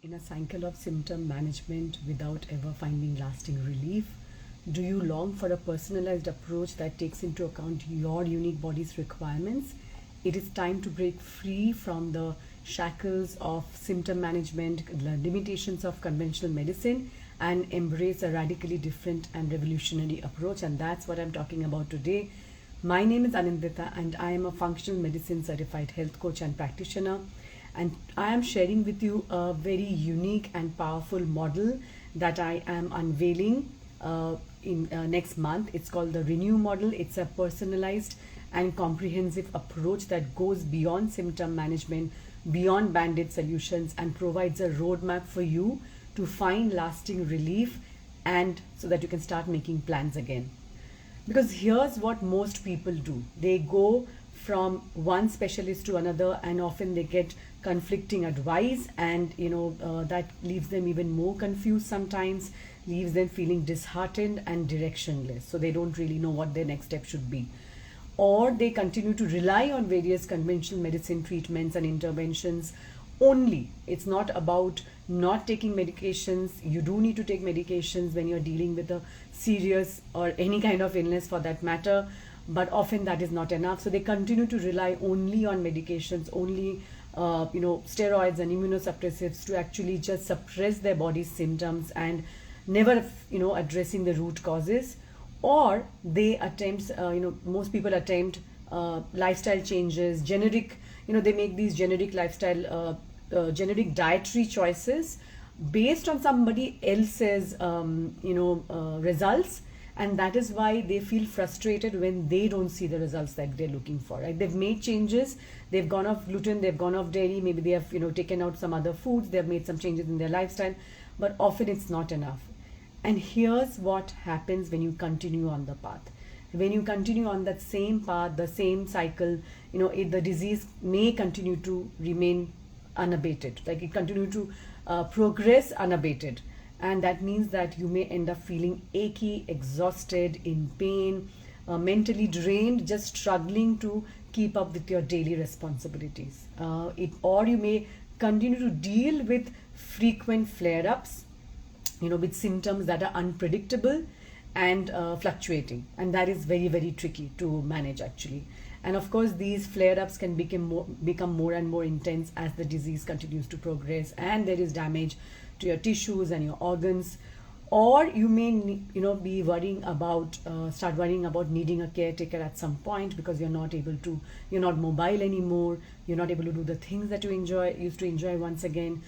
In a cycle of symptom management without ever finding lasting relief, do you long for a personalized approach that takes into account your unique body's requirements? It is time to break free from the shackles of symptom management, the limitations of conventional medicine, and embrace a radically different and revolutionary approach. And that's what I'm talking about today. My name is Anindita, and I am a functional medicine certified health coach and practitioner. And I am sharing with you a very unique and powerful model that I am unveiling in next month. It's called the Renew model. It's a personalized and comprehensive approach that goes beyond symptom management, beyond band-aid solutions, and provides a roadmap for you to find lasting relief, and so that you can start making plans again. Because here's what most people do: they go from one specialist to another, and often they get conflicting advice, and that leaves them even more confused, sometimes leaves them feeling disheartened and directionless, so they don't really know what their next step should be. Or they continue to rely on various conventional medicine treatments and interventions only. It's not about not taking medications. You do need to take medications when you're dealing with a serious or any kind of illness for that matter, but often that is not enough. So they continue to rely only on medications, only steroids and immunosuppressives to actually just suppress their body's symptoms, and never addressing the root causes. Or they attempt, most people attempt lifestyle changes, generic, they make these generic lifestyle, generic dietary choices based on somebody else's, results. And that is why they feel frustrated when they don't see the results that they're looking for. Right? They've made changes, they've gone off gluten, they've gone off dairy, maybe they have taken out some other foods, they've made some changes in their lifestyle, but often it's not enough. And here's what happens when you continue on the path. When you continue on that same path, the same cycle, the disease may continue to remain unabated, like it continue to progress unabated. And that means that you may end up feeling achy, exhausted, in pain, mentally drained, just struggling to keep up with your daily responsibilities. Or you may continue to deal with frequent flare-ups, with symptoms that are unpredictable and fluctuating. And that is very, very tricky to manage actually. And of course, these flare-ups can become more and more intense as the disease continues to progress, and there is damage to your tissues and your organs. Or you may be worrying about start worrying about needing a caretaker at some point, because you're not mobile anymore, you're not able to do the things that you used to enjoy once again.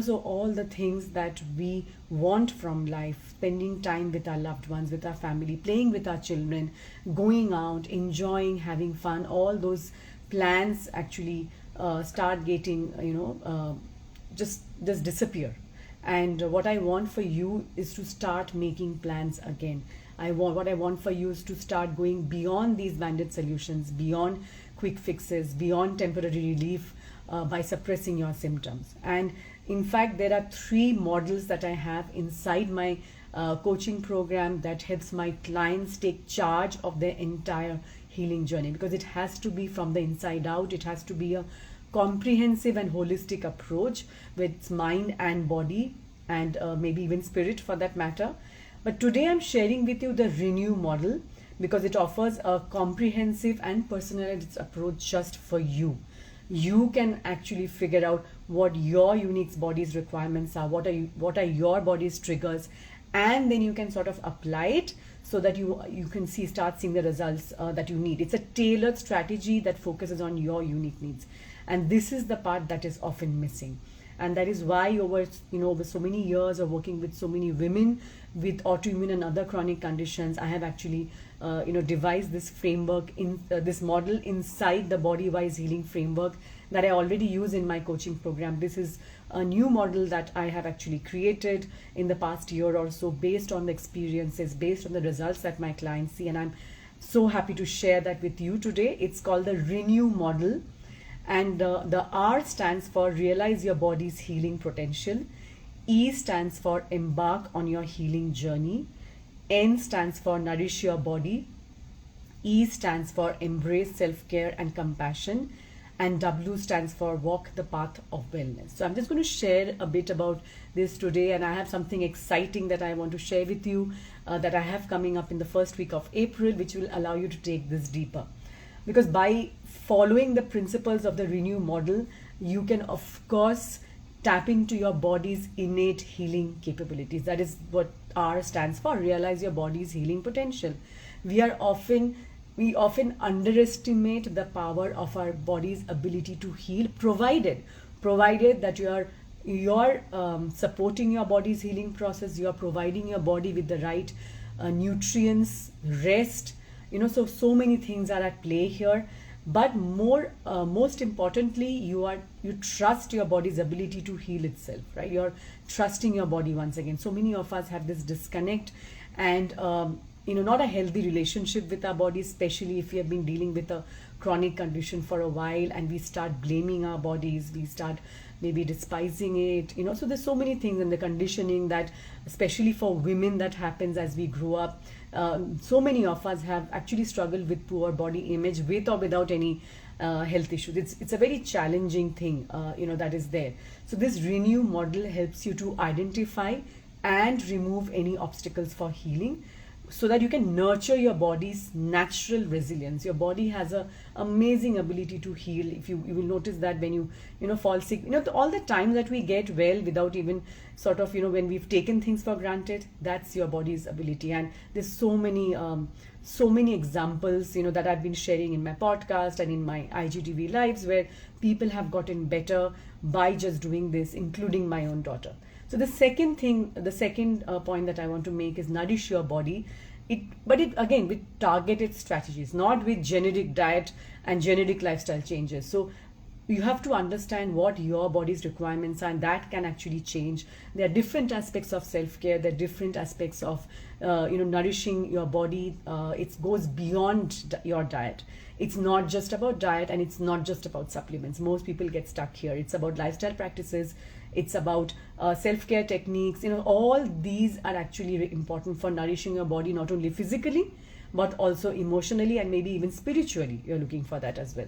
So all the things that we want from life, spending time with our loved ones, with our family, playing with our children, going out, enjoying, having fun, all those plans actually start getting, just disappear. And what I want for you is to start making plans again. What I want for you is to start going beyond these band-aid solutions, beyond quick fixes, beyond temporary relief by suppressing your symptoms. And in fact, there are 3 models that I have inside my coaching program that helps my clients take charge of their entire healing journey, because it has to be from the inside out. It has to be a comprehensive and holistic approach with mind and body, and maybe even spirit for that matter. But today I'm sharing with you the Renew model, because it offers a comprehensive and personalized approach just for you. You can actually figure out what your unique body's requirements are, what are your body's triggers, and then you can sort of apply it so that you can start seeing the results that you need. It's a tailored strategy that focuses on your unique needs. And this is the part that is often missing. And that is why over so many years of working with so many women with autoimmune and other chronic conditions, I have actually devised this framework, this model inside the Body-Wise Healing Framework that I already use in my coaching program. This is a new model that I have actually created in the past year or so, based on the experiences, based on the results that my clients see. And I'm so happy to share that with you today. It's called the Renew model. And the R stands for Realize Your Body's Healing Potential. E stands for Embark on Your Healing Journey. N stands for Nourish Your Body. E stands for Embrace Self-Care and Compassion. and W stands for walk the path of wellness. So I'm just going to share a bit about this today, and I have something exciting that I want to share with you that I have coming up in the first week of April, which will allow you to take this deeper. Because by following the principles of the Renew model, you can of course tap into your body's innate healing capabilities. That is what R stands for, realize your body's healing potential. We often underestimate the power of our body's ability to heal, provided that you're supporting your body's healing process, you're providing your body with the right nutrients, rest, so many things are at play here. But most importantly, you trust your body's ability to heal itself, right? You're trusting your body once again. So many of us have this disconnect and not a healthy relationship with our body, especially if we have been dealing with a chronic condition for a while, and we start blaming our bodies, we start maybe despising it, so there's so many things in the conditioning that, especially for women, that happens as we grow up. So many of us have actually struggled with poor body image, with or without any health issues. It's a very challenging thing, that is there. So this Renew model helps you to identify and remove any obstacles for healing, so that you can nurture your body's natural resilience. Your body has an amazing ability to heal. If you will notice that when you fall sick, all the time that we get well without even sort of, when we've taken things for granted, that's your body's ability. And there's so many examples, that I've been sharing in my podcast and in my IGTV lives, where people have gotten better by just doing this, including my own daughter. So the second point that I want to make is nourish your body. But again with targeted strategies, not with generic diet and generic lifestyle changes. So you have to understand what your body's requirements are, and that can actually change. There are different aspects of self-care. There are different aspects of nourishing your body. It goes beyond your diet. It's not just about diet, and it's not just about supplements. Most people get stuck here. It's about lifestyle practices. It's about self-care techniques. All these are actually important for nourishing your body, not only physically, but also emotionally and maybe even spiritually. You're looking for that as well.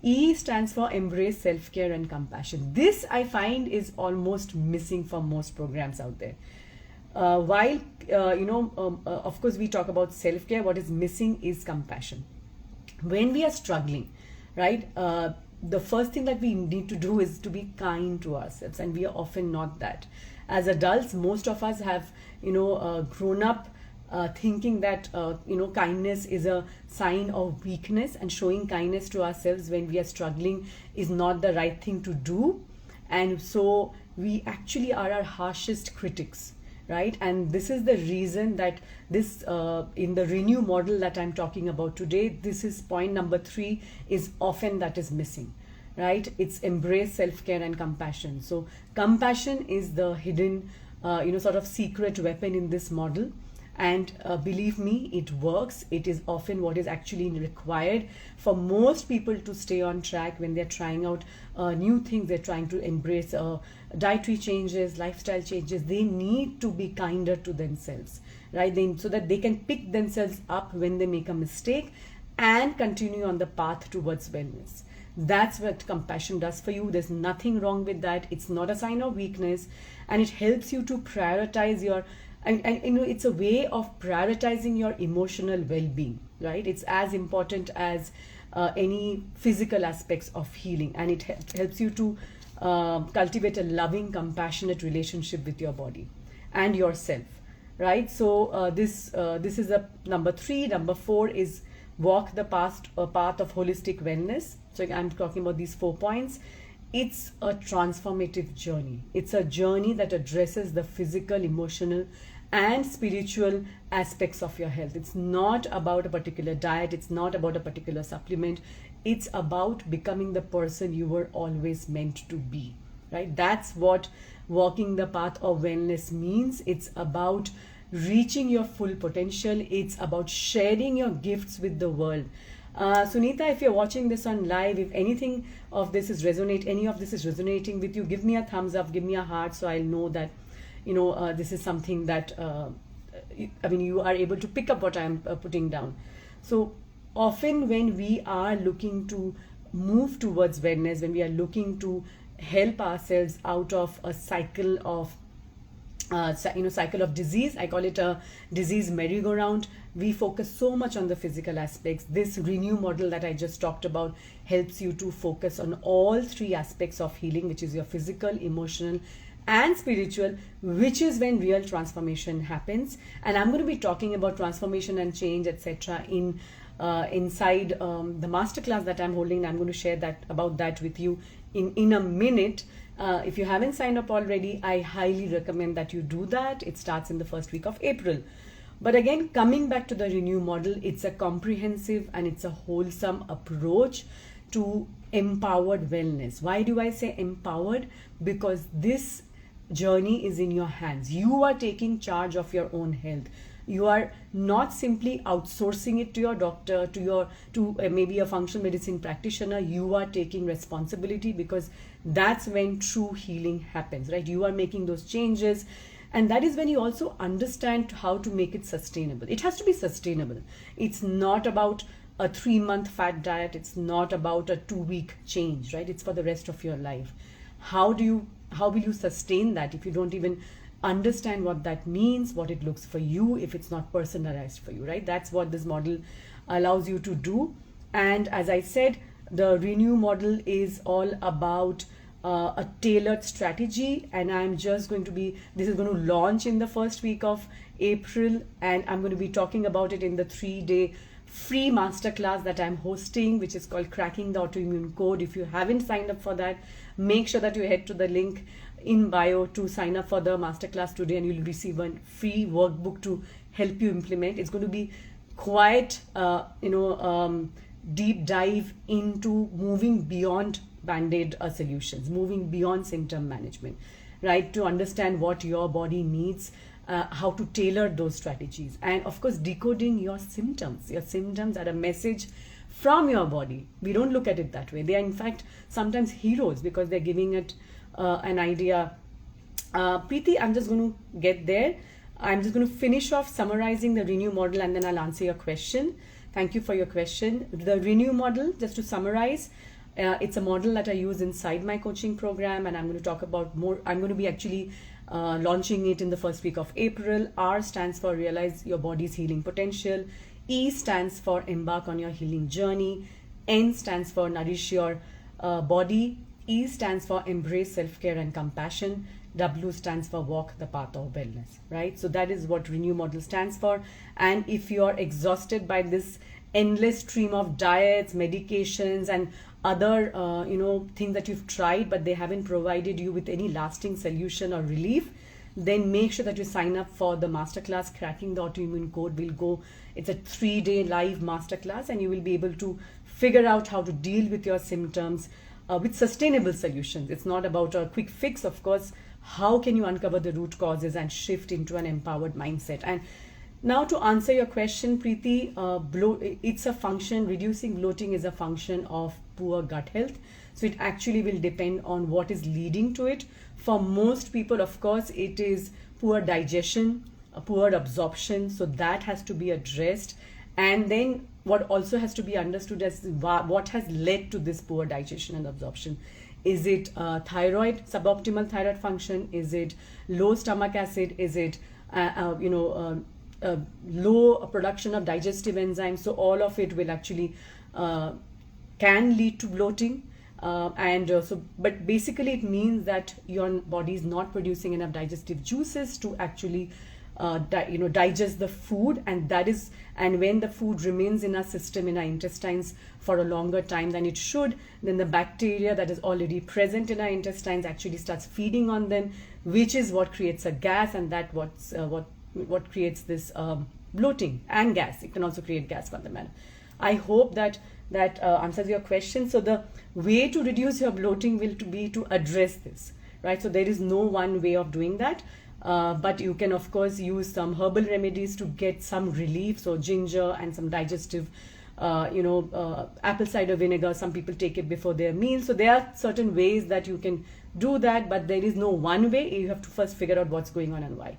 E stands for embrace self-care and compassion. This I find is almost missing from most programs out there. While of course we talk about self-care, what is missing is compassion. When we are struggling, right, the first thing that we need to do is to be kind to ourselves, and we are often not that. As adults, most of us have grown up thinking that kindness is a sign of weakness, and showing kindness to ourselves when we are struggling is not the right thing to do. And so we actually are our harshest critics, right? And this is the reason that this in the Renew model that I'm talking about today, this is point number 3, is often that is missing, right? It's embrace self-care and compassion. So compassion is the hidden sort of secret weapon in this model. And believe me, it works. It is often what is actually required for most people to stay on track when they're trying out new things. They're trying to embrace dietary changes, lifestyle changes. They need to be kinder to themselves, right? So that they can pick themselves up when they make a mistake and continue on the path towards wellness. That's what compassion does for you. There's nothing wrong with that. It's not a sign of weakness, and it helps you to prioritize your and it's a way of prioritizing your emotional well-being, right? It's as important as any physical aspects of healing, and it helps you to cultivate a loving, compassionate relationship with your body and yourself, right? So this is the number 3. Number 4 is walk the path of holistic wellness. So I'm talking about these 4 points. It's a transformative journey. It's a journey that addresses the physical, emotional, and spiritual aspects of your health. It's not about a particular diet. It's not about a particular supplement. It's about becoming the person you were always meant to be, right? That's what walking the path of wellness means. It's about reaching your full potential. It's about sharing your gifts with the world. Sunita, if you're watching this on live, if any of this is resonating with you, give me a thumbs up, give me a heart, so I'll know that this is something that you are able to pick up what I'm putting down. So often when we are looking to move towards wellness, when we are looking to help ourselves out of a cycle of cycle of disease. I call it a disease merry-go-round. We focus so much on the physical aspects. This Renew model that I just talked about helps you to focus on all three aspects of healing, which is your physical, emotional, and spiritual, which is when real transformation happens. And I'm going to be talking about transformation and change, etc. inside the masterclass that I'm holding. I'm going to share about that with you in a minute. If you haven't signed up already, I highly recommend that you do that. It starts in the first week of April. But again, coming back to the Renew model, it's a comprehensive and it's a wholesome approach to empowered wellness. Why do I say empowered? Because this journey is in your hands. You are taking charge of your own health. You are not simply outsourcing it to your doctor, to maybe a functional medicine practitioner. You are taking responsibility, because that's when true healing happens, right? You are making those changes, and that is when you also understand how to make it sustainable. It has to be sustainable. It's not about a 3-month fat diet. It's not about a 2-week change, right? It's for the rest of your life. How will you sustain that if you don't even understand what that means, what it looks for you, if it's not personalized for you, right? That's what this model allows you to do. And as I said, the Renew model is all about a tailored strategy, and this is going to launch in the first week of April, and I'm going to be talking about it in the 3-day free masterclass that I'm hosting, which is called Cracking the Autoimmune Code. If you haven't signed up for that, make sure that you head to the link in bio to sign up for the masterclass today, and you'll receive a free workbook to help you implement. It's going to be quite deep dive into moving beyond band-aid solutions, moving beyond symptom management, right? To understand what your body needs, how to tailor those strategies, and of course decoding your symptoms. Your symptoms are a message from your body. We don't look at it that way. They are in fact sometimes heroes, because they're giving it an idea. Preeti, I'm just going to get there. I'm just going to finish off summarizing the Renew model, and then I'll answer your question. Thank you for your question. The Renew model, just to summarize, it's a model that I use inside my coaching program, and I'm going to talk about more. I'm going to be actually launching it in the first week of April. R stands for Realize Your Body's Healing Potential. E stands for Embark on Your Healing Journey. N stands for Nourish Your Body. E stands for Embrace Self-Care and Compassion. W stands for Walk the Path of Wellness, right? So that is what Renew model stands for. And if you are exhausted by this endless stream of diets, medications, and other things that you've tried, but they haven't provided you with any lasting solution or relief, then make sure that you sign up for the masterclass Cracking the Autoimmune Code. It's a 3-day live masterclass, and you will be able to figure out how to deal with your symptoms with sustainable solutions. It's not about a quick fix, of course. How can you uncover the root causes and shift into an empowered mindset? And now to answer your question, Preeti, it's a function, reducing bloating is a function of poor gut health. So it actually will depend on what is leading to it. For most people, of course, it is poor digestion, poor absorption. So that has to be addressed. And then what also has to be understood is what has led to this poor digestion and absorption. Is it thyroid, suboptimal thyroid function? Is it low stomach acid? Is it low production of digestive enzymes? So all of it will actually can lead to bloating. But basically it means that your body is not producing enough digestive juices to actually digest the food, and when the food remains in our system, in our intestines for a longer time than it should, then the bacteria that is already present in our intestines actually starts feeding on them, which is what creates a gas, and that what creates this bloating and gas. It can also create gas for the man. I hope that answers your question. So the way to reduce your bloating will be to address this, right? So there is no one way of doing that. But you can of course use some herbal remedies to get some relief. So ginger and some digestive, apple cider vinegar. Some people take it before their meal. So there are certain ways that you can do that, but there is no one way. You have to first figure out what's going on and why.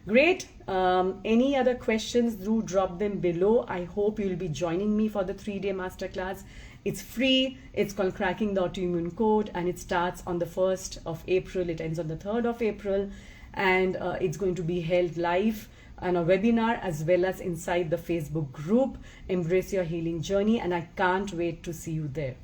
Great. Any other questions, do drop them below. I hope you'll be joining me for the 3-day masterclass It's free. It's called Cracking the Autoimmune Code, and it starts on the 1st of April. It ends on the 3rd of April, and it's going to be held live on a webinar as well as inside the Facebook group, Embrace Your Healing Journey, and I can't wait to see you there.